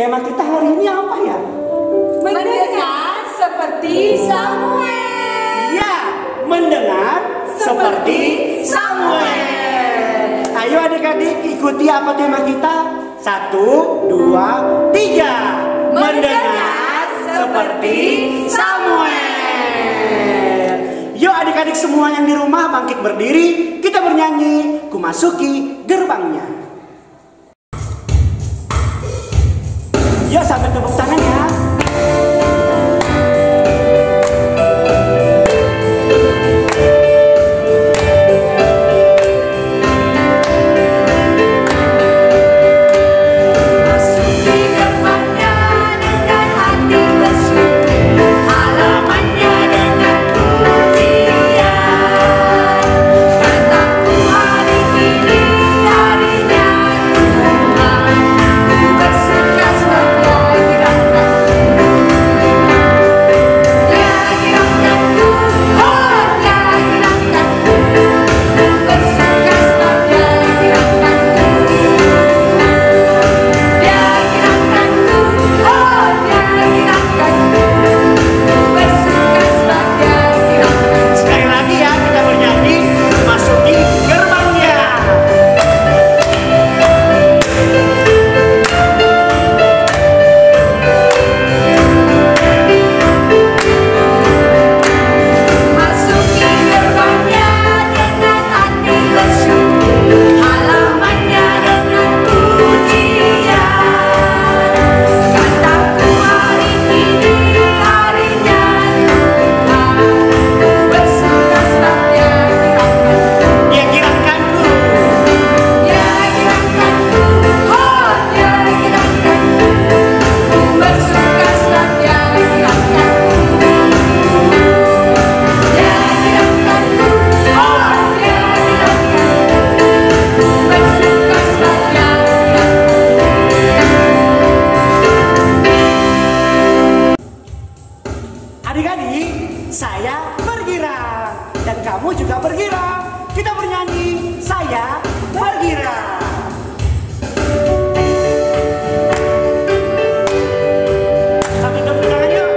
tema kita hari ini apa ya? Mendengar seperti Samuel. Ya, mendengar seperti Samuel. Ayo adik-adik ikuti apa tema kita? 1, 2, 3. Mendengar seperti Samuel. Yuk adik-adik semua yang di rumah bangkit berdiri. Kita bernyanyi, ku masuki gerbangnya. Yuk sambil tepuk tangan ya. Adik-adik, saya bergirang dan kamu juga bergirang. Kita bernyanyi, saya bergirang. Sambil tepuk tangan yuk.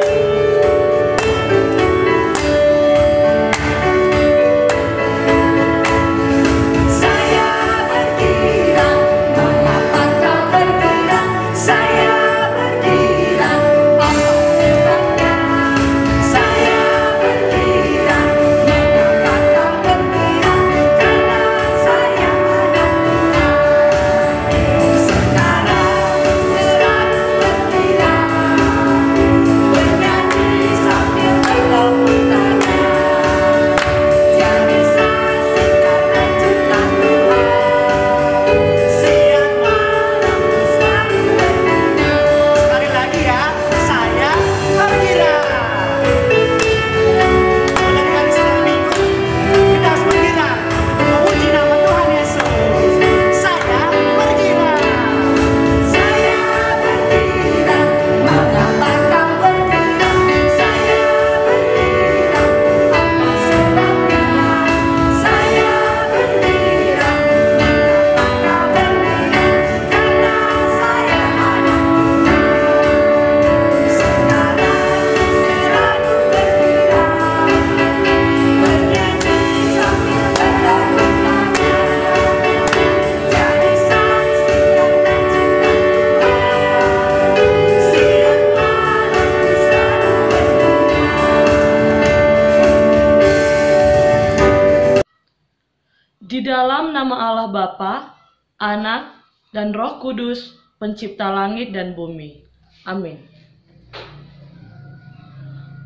Saya bergirang, mengapa kau bergirang? Saya bergirang, apa sebabnya? Saya bergirang, mengapa kau bergirang? Karena saya anak Tuhan. Sekarang selalu bergirang, bernyanyi sambil bertepuk tangan. Jadi saksi karena cinta Tuhan. Siang malam selalu bergirang. Sekali lagi ya, saya bergirang. Dari hari setelah minggu, kita harus bergirang. Memuji nama Tuhan Yesus. Saya bergirang. Saya bergirang, mengapa kau bergirang? Saya bergirang, apa sebabnya? Saya bergirang, mengapa kau bergirang? Karena saya anak Tuhan. Sekarang selalu bergirang, bernyanyi sambil bertepuk tangan. Jadi saksi karena cinta Tuhan. Siang malam selalu Di dalam nama Allah Bapa, Anak, dan Roh Kudus, pencipta langit dan bumi. Amin.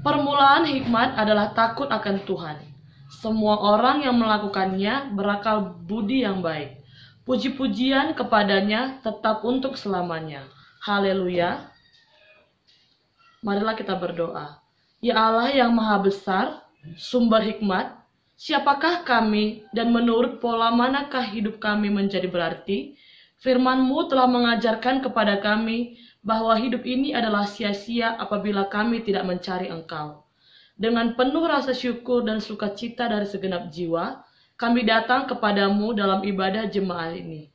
Permulaan hikmat adalah takut akan Tuhan. Semua orang yang melakukannya berakal budi yang baik. Puji-pujian kepadanya tetap untuk selamanya. Haleluya. Marilah kita berdoa. Ya Allah yang maha besar, sumber hikmat, siapakah kami dan menurut pola manakah hidup kami menjadi berarti? Firman-Mu telah mengajarkan kepada kami bahwa hidup ini adalah sia-sia apabila kami tidak mencari Engkau. Dengan penuh rasa syukur dan sukacita dari segenap jiwa, kami datang kepadamu dalam ibadah jemaat ini.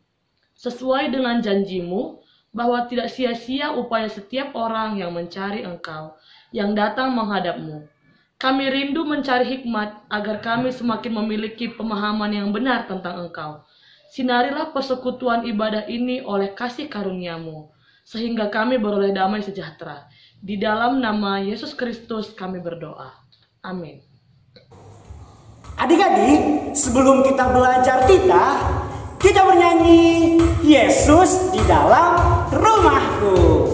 Sesuai dengan janji-Mu, bahwa tidak sia-sia upaya setiap orang yang mencari Engkau, yang datang menghadap-Mu. Kami rindu mencari hikmat agar kami semakin memiliki pemahaman yang benar tentang Engkau. Sinarilah persekutuan ibadah ini oleh kasih karunia-Mu, sehingga kami beroleh damai sejahtera. Di dalam nama Yesus Kristus kami berdoa. Amin. Adik-adik, sebelum kita belajar titah, kita bernyanyi Yesus di dalam rumahku.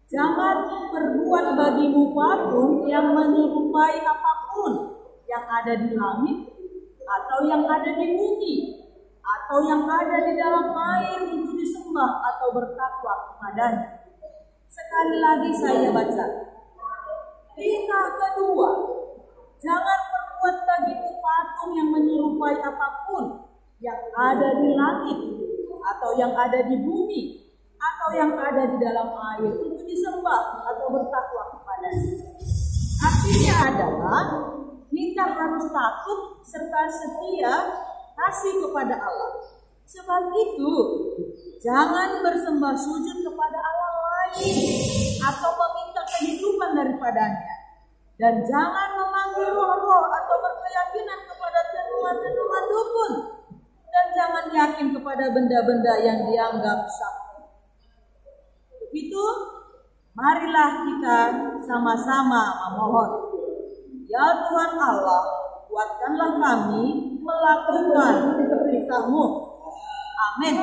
Jangan berbuat bagimu patung yang menyerupai apapun yang ada di langit, atau yang ada di bumi, atau yang ada di dalam air untuk disembah atau bertakwa kepadanya. Sekali lagi saya baca. Perintah kedua, jangan berbuat bagimu patung yang menyerupai apapun yang ada di langit, atau yang ada di bumi, atau yang ada di dalam air untuk disembah atau bertakwa kepadanya. Artinya adalah kita harus takut serta setia kasih kepada Allah. Sebab itu jangan bersembah sujud kepada Allah lain atau meminta kehidupan daripadanya, dan jangan memanggil roh-roh atau berkeyakinan kepada tenuan-tenuan dukun, yakin kepada benda-benda yang dianggap sakti. Begitu, marilah kita sama-sama memohon. Ya Tuhan Allah, kuatkanlah kami melakukan perintah-Mu. Amin.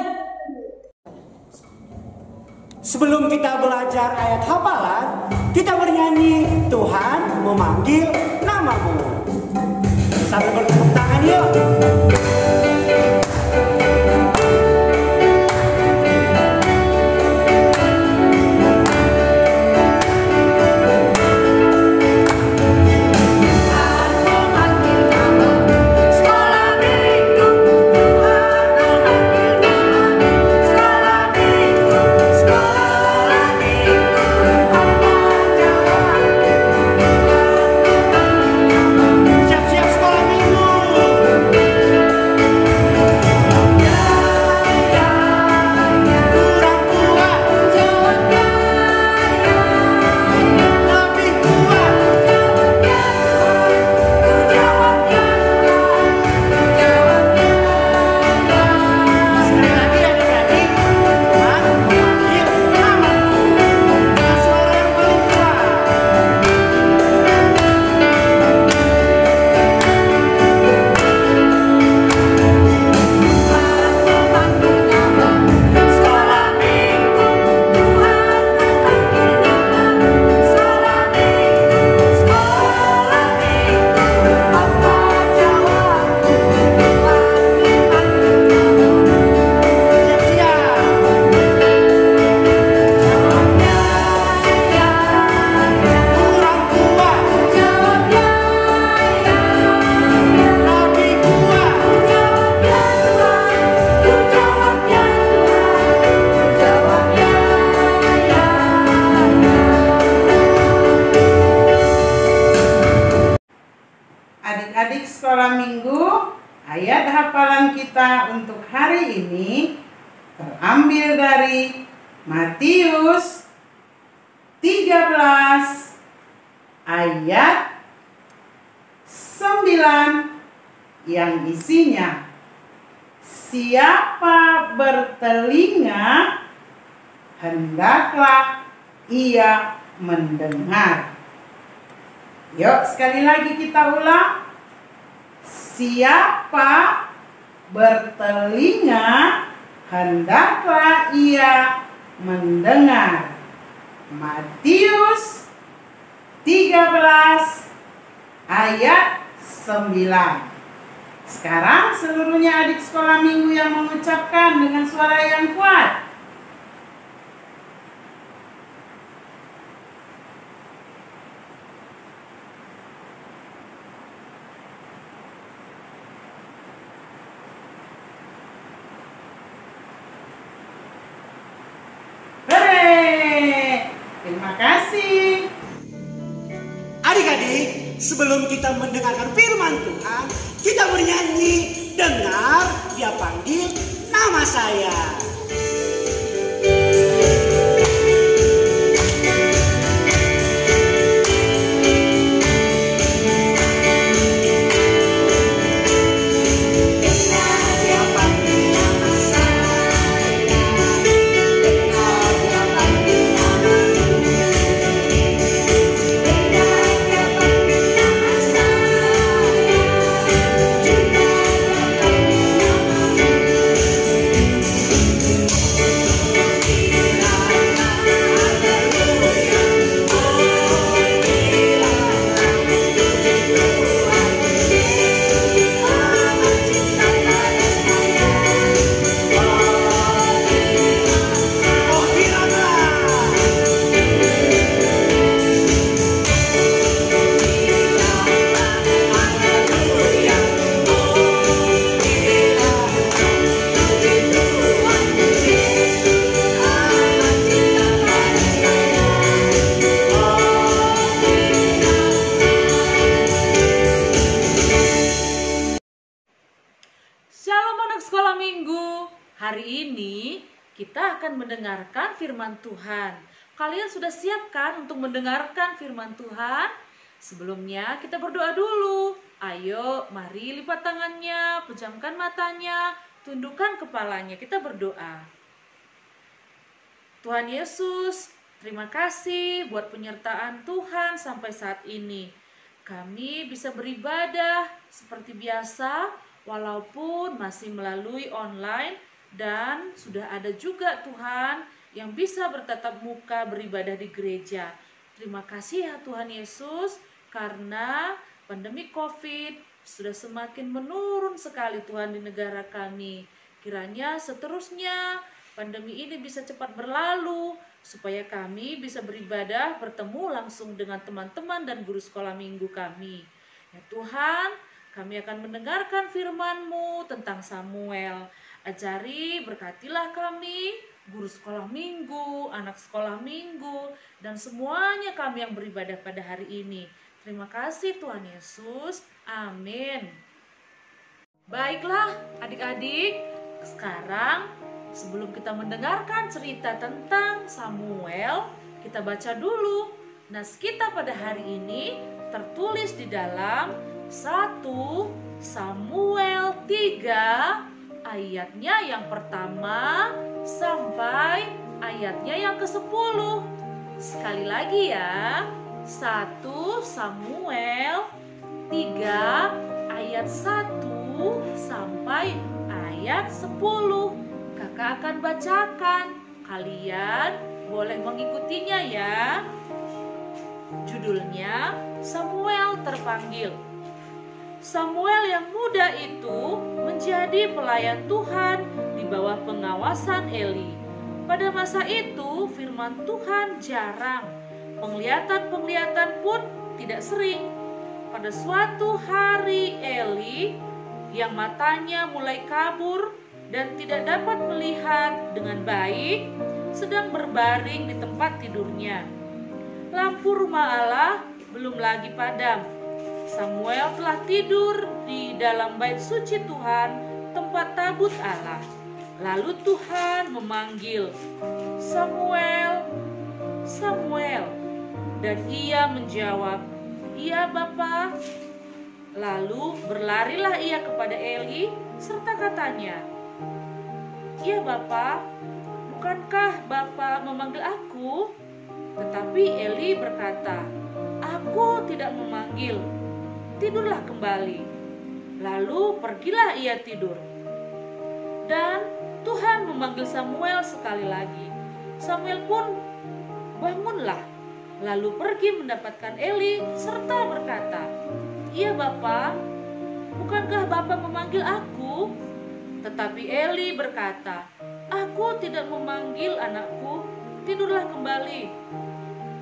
Sebelum kita belajar ayat hafalan, kita bernyanyi Tuhan memanggil namamu. Sambil bertepuk tangan yuk. Adik-adik sekolah minggu, ayat hafalan kita untuk hari ini terambil dari Matius 13 ayat 9 yang isinya, siapa bertelinga hendaklah ia mendengar. Yuk sekali lagi kita ulang. Siapa bertelinga hendaklah ia mendengar. Matius 13 ayat 9. Sekarang seluruhnya adik sekolah minggu yang mengucapkan dengan suara yang kuat. Terima kasih. Adik-adik, sebelum kita mendengarkan firman Tuhan, kita bernyanyi, dengar dia panggil nama saya. Hari ini kita akan mendengarkan firman Tuhan. Kalian sudah siap kan untuk mendengarkan firman Tuhan? Sebelumnya kita berdoa dulu. Ayo, mari lipat tangannya, pejamkan matanya, tundukkan kepalanya, kita berdoa. Tuhan Yesus, terima kasih buat penyertaan Tuhan sampai saat ini. Kami bisa beribadah seperti biasa walaupun masih melalui online, dan sudah ada juga Tuhan yang bisa bertatap muka beribadah di gereja. Terima kasih ya Tuhan Yesus, karena pandemi COVID sudah semakin menurun sekali Tuhan di negara kami. Kiranya seterusnya pandemi ini bisa cepat berlalu, supaya kami bisa beribadah, bertemu langsung dengan teman-teman dan guru sekolah minggu kami. Ya Tuhan, kami akan mendengarkan firman-Mu tentang Samuel. Ajari, berkatilah kami, guru sekolah minggu, anak sekolah minggu, dan semuanya kami yang beribadah pada hari ini. Terima kasih Tuhan Yesus. Amin. Baiklah adik-adik, sekarang sebelum kita mendengarkan cerita tentang Samuel, kita baca dulu nas kita pada hari ini tertulis di dalam 1 Samuel 3 ayatnya yang pertama sampai ayatnya yang ke-10. Sekali lagi ya, 1 Samuel 3 ayat 1 sampai ayat 10. Kakak akan bacakan, kalian boleh mengikutinya ya. Judulnya Samuel terpanggil. Samuel yang muda itu menjadi pelayan Tuhan di bawah pengawasan Eli. Pada masa itu firman Tuhan jarang, penglihatan pun tidak sering. Pada suatu hari Eli yang matanya mulai kabur dan tidak dapat melihat dengan baik, sedang berbaring di tempat tidurnya. Lampu rumah Allah belum lagi padam. Samuel telah tidur di dalam bait suci Tuhan, tempat tabut Allah. Lalu Tuhan memanggil, "Samuel, Samuel." Dan ia menjawab, "Iya, Bapa." Lalu berlarilah ia kepada Eli serta katanya, "Ya Bapa, bukankah Bapa memanggil aku?" Tetapi Eli berkata, "Aku tidak memanggil, tidurlah kembali." Lalu pergilah ia tidur. Dan Tuhan memanggil Samuel sekali lagi. Samuel pun bangunlah, lalu pergi mendapatkan Eli serta berkata, "Ya Bapa, bukankah Bapa memanggil aku?" Tetapi Eli berkata, "Aku tidak memanggil anakku, tidurlah kembali."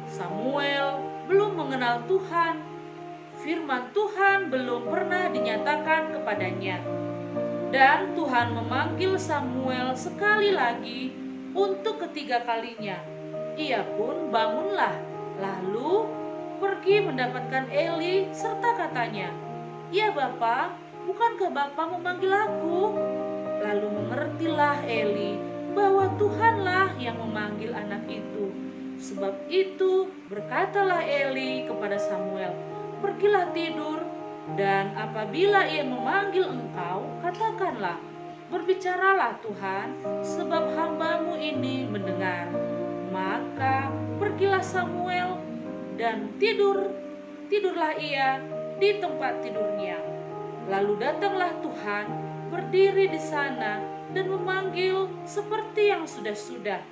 Samuel belum mengenal Tuhan. Firman Tuhan belum pernah dinyatakan kepadanya. Dan Tuhan memanggil Samuel sekali lagi untuk ketiga kalinya. Ia pun bangunlah, lalu pergi mendapatkan Eli serta katanya, "Ya Bapa, bukankah Bapa memanggil aku?" Lalu mengertilah Eli bahwa Tuhanlah yang memanggil anak itu. Sebab itu berkatalah Eli kepada Samuel, "Pergilah tidur, dan apabila ia memanggil engkau, katakanlah, berbicaralah Tuhan, sebab hamba-Mu ini mendengar." Maka pergilah Samuel dan tidurlah ia di tempat tidurnya. Lalu datanglah Tuhan, berdiri di sana dan memanggil seperti yang sudah-sudah,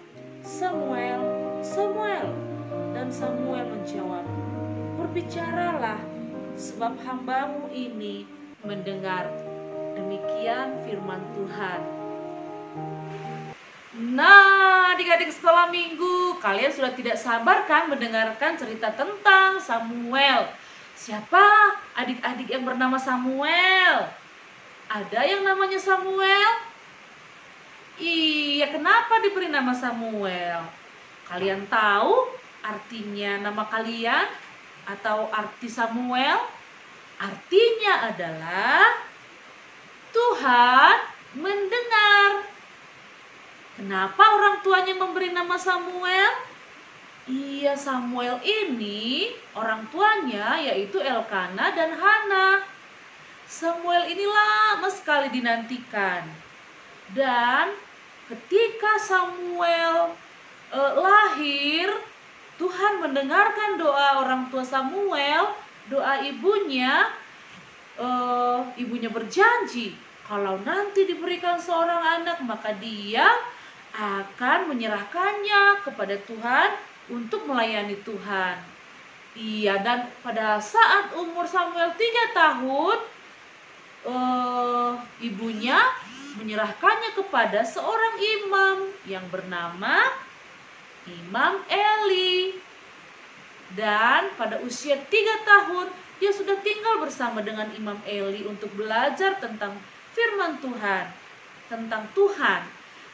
"Samuel, Samuel." Dan Samuel menjawab, "Berbicaralah, sebab hamba-Mu ini mendengar." Demikian firman Tuhan. Nah, adik-adik sekolah minggu, kalian sudah tidak sabar kan mendengarkan cerita tentang Samuel? Siapa adik-adik yang bernama Samuel? Ada yang namanya Samuel? Iya, kenapa diberi nama Samuel? Kalian tahu artinya nama kalian atau arti Samuel? Artinya adalah Tuhan mendengar. Kenapa orang tuanya memberi nama Samuel? Iya, Samuel ini orang tuanya yaitu Elkana dan Hana. Samuel ini lama sekali dinantikan. Dan ketika Samuel lahir, Tuhan mendengarkan doa orang tua Samuel, doa ibunya. Ibunya berjanji kalau nanti diberikan seorang anak, maka dia akan menyerahkannya kepada Tuhan untuk melayani Tuhan. Iya, dan pada saat umur Samuel 3 tahun, ibunya menyerahkannya kepada seorang imam yang bernama Imam Eli. Dan pada usia 3 tahun dia sudah tinggal bersama dengan Imam Eli untuk belajar tentang firman Tuhan, tentang Tuhan.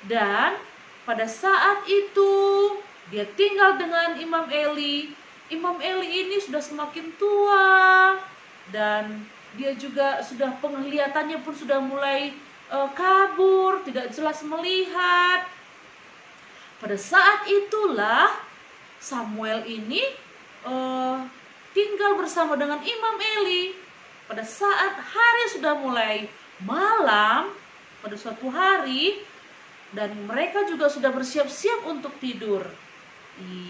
Dan pada saat itu dia tinggal dengan Imam Eli. Imam Eli ini sudah semakin tua dan dia juga sudah penglihatannya pun sudah mulai kabur, tidak jelas melihat. Pada saat itulah Samuel ini tinggal bersama dengan Imam Eli. Pada saat hari sudah mulai malam, pada suatu hari, dan mereka juga sudah bersiap-siap untuk tidur.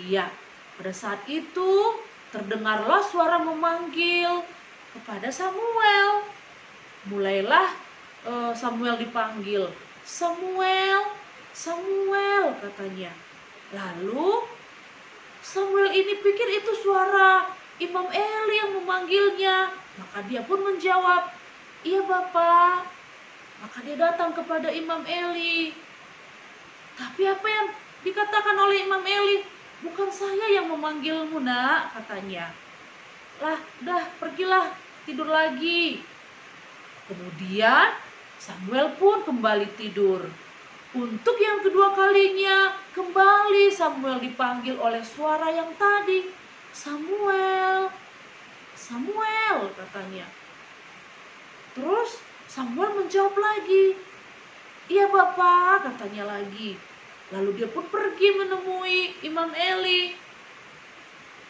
Iya, pada saat itu terdengarlah suara memanggil kepada Samuel. Mulailah Samuel dipanggil, Samuel, Samuel, katanya. Lalu Samuel ini pikir itu suara Imam Eli yang memanggilnya. Maka dia pun menjawab, iya Bapak. Maka dia datang kepada Imam Eli. Tapi apa yang dikatakan oleh Imam Eli? Bukan saya yang memanggilmu, Nak, katanya. Lah, dah pergilah, tidur lagi. Kemudian Samuel pun kembali tidur. Untuk yang kedua kalinya, kembali Samuel dipanggil oleh suara yang tadi. Samuel, Samuel, katanya. Terus Samuel menjawab lagi. Iya Bapak, katanya lagi. Lalu dia pun pergi menemui Imam Eli.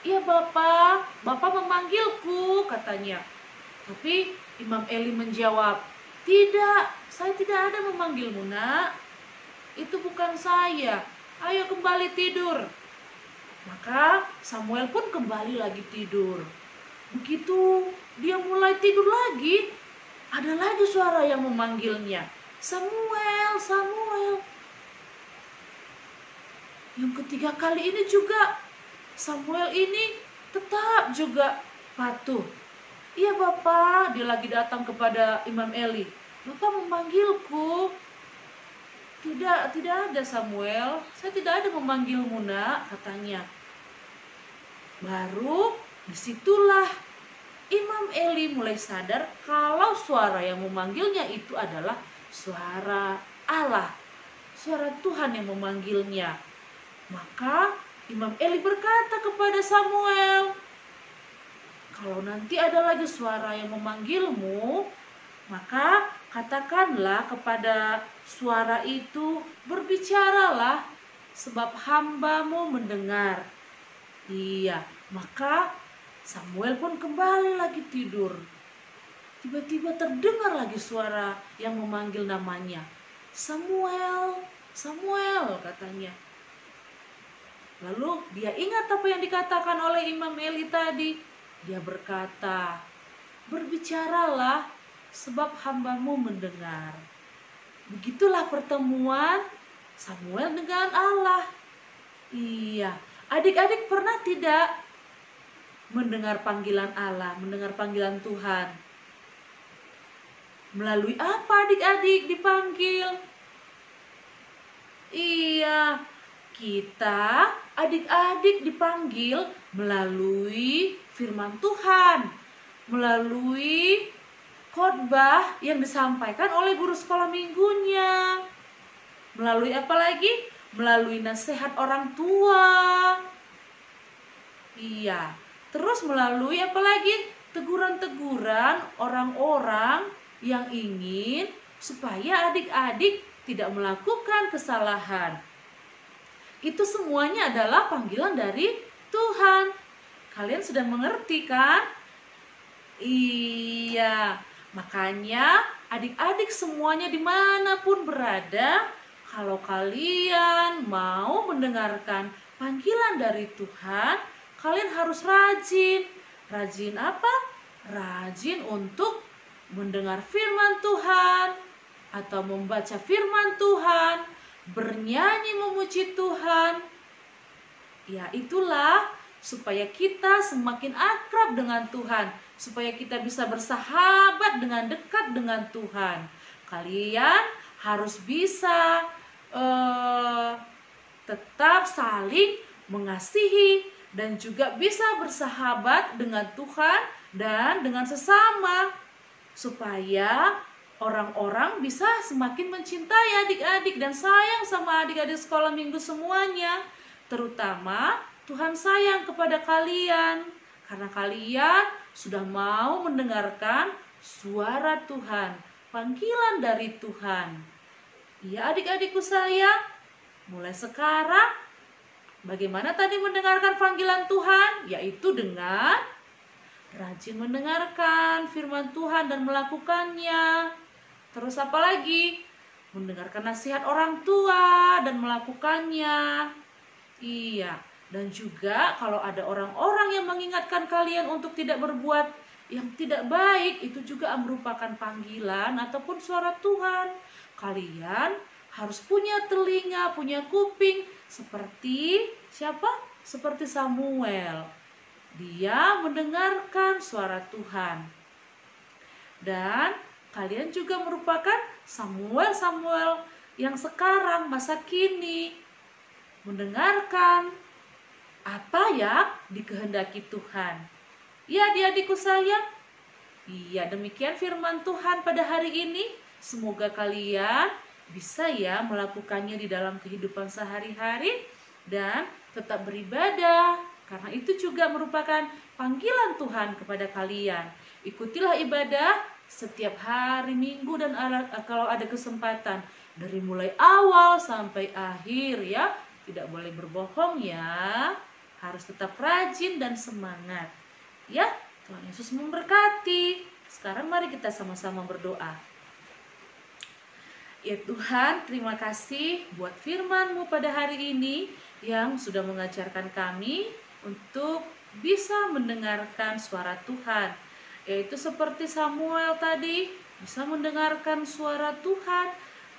Iya Bapak, Bapak memanggilku, katanya. Tapi Imam Eli menjawab, tidak, saya tidak ada memanggilmu, Nak. Itu bukan saya, ayo kembali tidur. Maka Samuel pun kembali lagi tidur. Begitu dia mulai tidur lagi, ada lagi suara yang memanggilnya, Samuel, Samuel. Yang ketiga kali ini juga Samuel ini tetap juga patuh. Iya Bapak, dia lagi datang kepada Imam Eli. Bapak memanggilku. Tidak ada Samuel, saya tidak ada memanggilmu, Nak, katanya. Baru disitulah Imam Eli mulai sadar kalau suara yang memanggilnya itu adalah suara Allah, suara Tuhan yang memanggilnya. Maka Imam Eli berkata kepada Samuel, kalau nanti ada lagi suara yang memanggilmu, maka katakanlah kepada suara itu, berbicaralah, sebab hambamu mendengar. Iya, maka Samuel pun kembali lagi tidur. Tiba-tiba terdengar lagi suara yang memanggil namanya. Samuel, Samuel, katanya. Lalu dia ingat apa yang dikatakan oleh Imam Eli tadi. Dia berkata, berbicaralah, sebab hambamu mendengar. Begitulah pertemuan Samuel dengan Allah. Iya, adik-adik pernah tidak mendengar panggilan Allah, mendengar panggilan Tuhan? Melalui apa adik-adik dipanggil? Iya, kita adik-adik dipanggil melalui firman Tuhan, melalui khotbah yang disampaikan oleh guru sekolah minggunya. Melalui apa lagi? Melalui nasihat orang tua. Iya. Terus melalui apa lagi? Teguran-teguran orang-orang yang ingin supaya adik-adik tidak melakukan kesalahan. Itu semuanya adalah panggilan dari Tuhan. Kalian sudah mengerti kan? Iya. Makanya adik-adik semuanya dimanapun berada, kalau kalian mau mendengarkan panggilan dari Tuhan, kalian harus rajin. Rajin apa? Rajin untuk mendengar firman Tuhan, atau membaca firman Tuhan, bernyanyi memuji Tuhan. Ya, itulah supaya kita semakin akrab dengan Tuhan, supaya kita bisa bersahabat dengan dekat dengan Tuhan. Kalian harus bisa tetap saling mengasihi dan juga bisa bersahabat dengan Tuhan dan dengan sesama, supaya orang-orang bisa semakin mencintai adik-adik dan sayang sama adik-adik sekolah minggu semuanya. Terutama Tuhan sayang kepada kalian karena kalian sudah mau mendengarkan suara Tuhan, panggilan dari Tuhan. Ya adik-adikku sayang, mulai sekarang bagaimana tadi mendengarkan panggilan Tuhan? Yaitu dengan rajin mendengarkan firman Tuhan dan melakukannya. Terus apa lagi? Mendengarkan nasihat orang tua dan melakukannya. Iya, dan juga kalau ada orang-orang yang mengingatkan kalian untuk tidak berbuat yang tidak baik, itu juga merupakan panggilan ataupun suara Tuhan. Kalian harus punya telinga, punya kuping, seperti siapa? Seperti Samuel. Dia mendengarkan suara Tuhan. Dan kalian juga merupakan Samuel yang sekarang masa kini mendengarkan apa yang dikehendaki Tuhan. Ya adik-adikku sayang, iya demikian firman Tuhan pada hari ini. Semoga kalian bisa ya melakukannya di dalam kehidupan sehari-hari dan tetap beribadah, karena itu juga merupakan panggilan Tuhan kepada kalian. Ikutilah ibadah setiap hari Minggu dan kalau ada kesempatan, dari mulai awal sampai akhir ya. Tidak boleh berbohong ya, harus tetap rajin dan semangat ya. Tuhan Yesus memberkati. Sekarang mari kita sama-sama berdoa. Ya Tuhan, terima kasih buat firman-Mu pada hari ini yang sudah mengajarkan kami untuk bisa mendengarkan suara Tuhan. Yaitu seperti Samuel tadi, bisa mendengarkan suara Tuhan.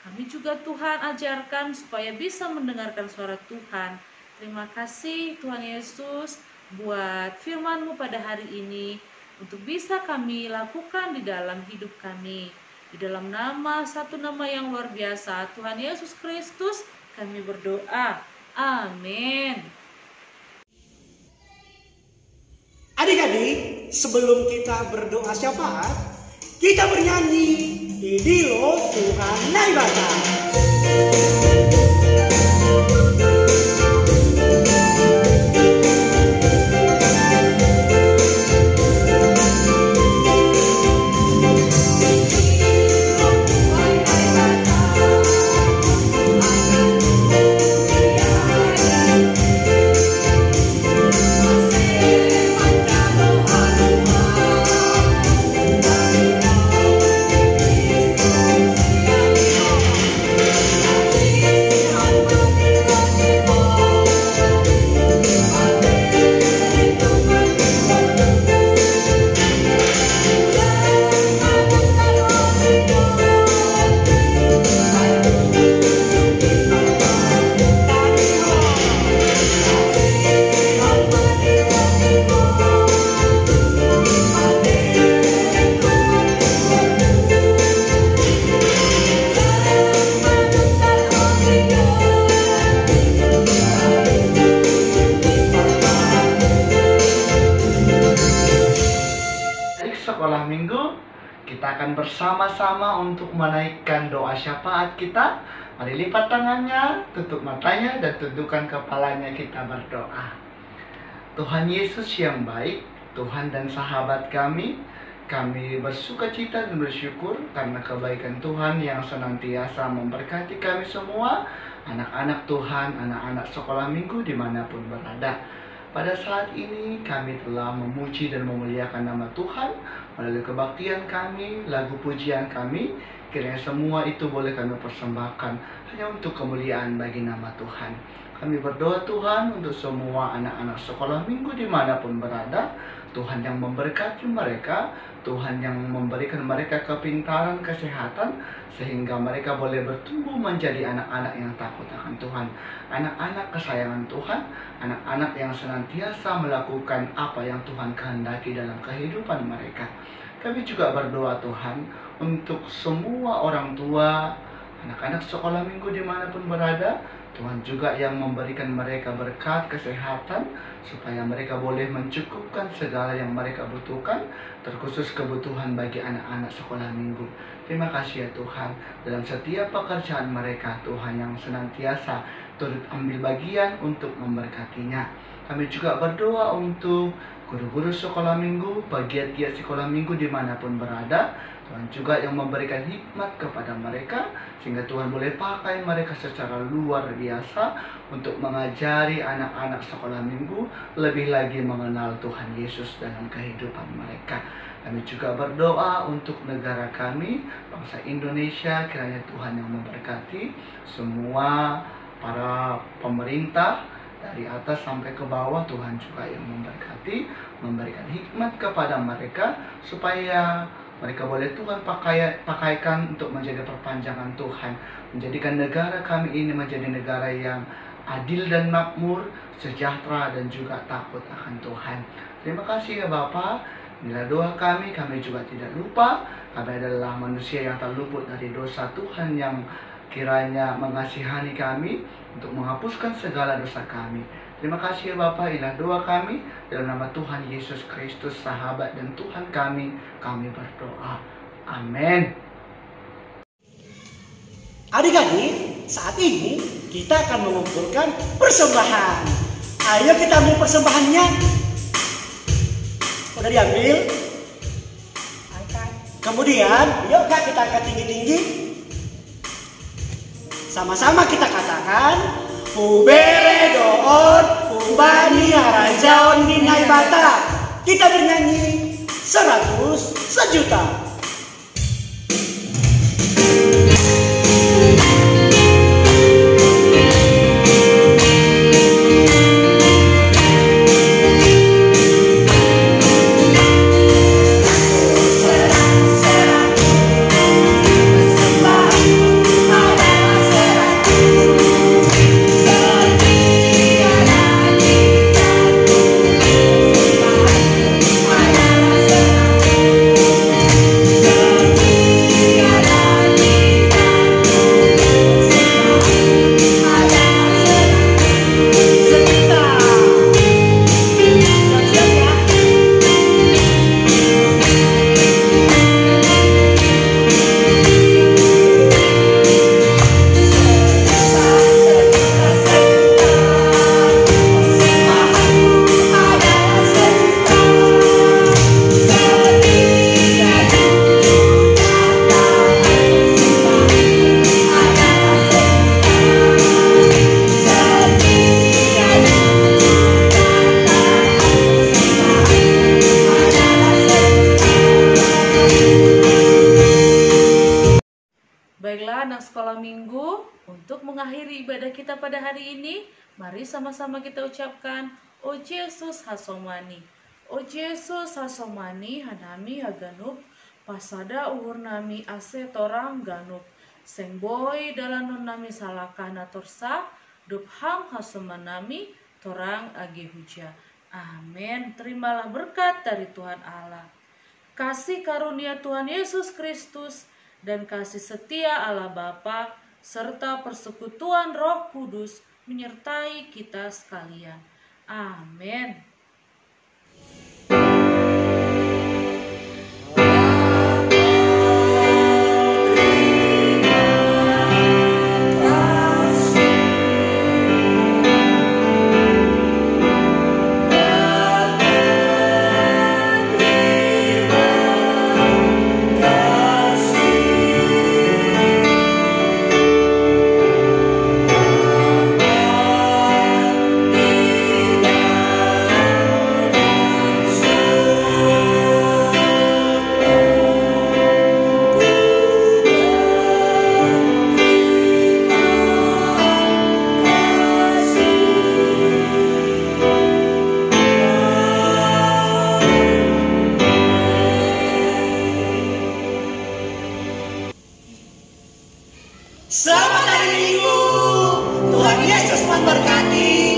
Kami juga Tuhan ajarkan supaya bisa mendengarkan suara Tuhan. Terima kasih Tuhan Yesus buat firman-Mu pada hari ini untuk bisa kami lakukan di dalam hidup kami. Di dalam satu nama yang luar biasa, Tuhan Yesus Kristus, kami berdoa. Amin. Adik-adik, sebelum kita berdoa syafaat, kita bernyanyi Idilo Tuhan Naibata. Sekolah minggu, kita akan bersama-sama untuk menaikkan doa syafaat kita. Mari lipat tangannya, tutup matanya, dan tundukkan kepalanya, kita berdoa. Tuhan Yesus yang baik, Tuhan dan sahabat kami bersuka cita dan bersyukur karena kebaikan Tuhan yang senantiasa memberkati kami semua, anak-anak Tuhan, anak-anak sekolah minggu dimanapun berada. Pada saat ini kami telah memuji dan memuliakan nama Tuhan melalui kebaktian kami, lagu pujian kami. Kiranya semua itu boleh kami persembahkan hanya untuk kemuliaan bagi nama Tuhan. Kami berdoa Tuhan untuk semua anak-anak sekolah minggu dimanapun berada. Tuhan yang memberkati mereka, Tuhan yang memberikan mereka kepintaran, kesehatan, sehingga mereka boleh bertumbuh menjadi anak-anak yang takut akan Tuhan, anak-anak kesayangan Tuhan, anak-anak yang senantiasa melakukan apa yang Tuhan kehendaki dalam kehidupan mereka. Kami juga berdoa Tuhan untuk semua orang tua, anak-anak sekolah minggu dimanapun berada. Tuhan juga yang memberikan mereka berkat kesehatan supaya mereka boleh mencukupkan segala yang mereka butuhkan, terkhusus kebutuhan bagi anak-anak sekolah minggu. Terima kasih ya Tuhan, dalam setiap pekerjaan mereka Tuhan yang senantiasa turut ambil bagian untuk memberkatinya. Kami juga berdoa untuk guru-guru sekolah minggu, pegiat-giat sekolah minggu dimanapun berada. Tuhan juga yang memberikan hikmat kepada mereka, sehingga Tuhan boleh pakai mereka secara luar biasa untuk mengajari anak-anak sekolah minggu lebih lagi mengenal Tuhan Yesus dalam kehidupan mereka. Kami juga berdoa untuk negara kami, bangsa Indonesia, kiranya Tuhan yang memberkati semua para pemerintah, dari atas sampai ke bawah. Tuhan juga yang memberkati, memberikan hikmat kepada mereka supaya mereka boleh Tuhan pakaikan untuk menjadi perpanjangan Tuhan, menjadikan negara kami ini menjadi negara yang adil dan makmur, sejahtera dan juga takut akan Tuhan. Terima kasih ya Bapa. Inilah doa kami juga tidak lupa. Kami adalah manusia yang terluput dari dosa. Tuhan yang kiranya mengasihani kami untuk menghapuskan segala dosa kami. Terima kasih ya Bapa, inilah doa kami dalam nama Tuhan Yesus Kristus, sahabat dan Tuhan kami berdoa. Amin. Adik-adik, saat ini kita akan mengumpulkan persembahan. Ayo kita ambil persembahannya. Udah diambil? Angkat. Kemudian, yuk Kak, kita angkat tinggi-tinggi. Sama-sama kita katakan, Ubere doon, ubani harajaon ninai bata. Kita bernyanyi 100 sejuta. Baiklah anak sekolah minggu, untuk mengakhiri ibadah kita pada hari ini, mari sama-sama kita ucapkan, O Yesus hasomani. O Yesus hasomani hanami haganuk, pasada uhur nami ase torang ganuk. Seng boy dalanon nami salakana torsa, dupham hasomanami torang agi huja. Amin. Terimalah berkat dari Tuhan Allah. Kasih karunia Tuhan Yesus Kristus dan kasih setia Allah Bapa serta persekutuan Roh Kudus menyertai kita sekalian. Amin. Selamat hari Minggu. Tuhan Yesus memberkati.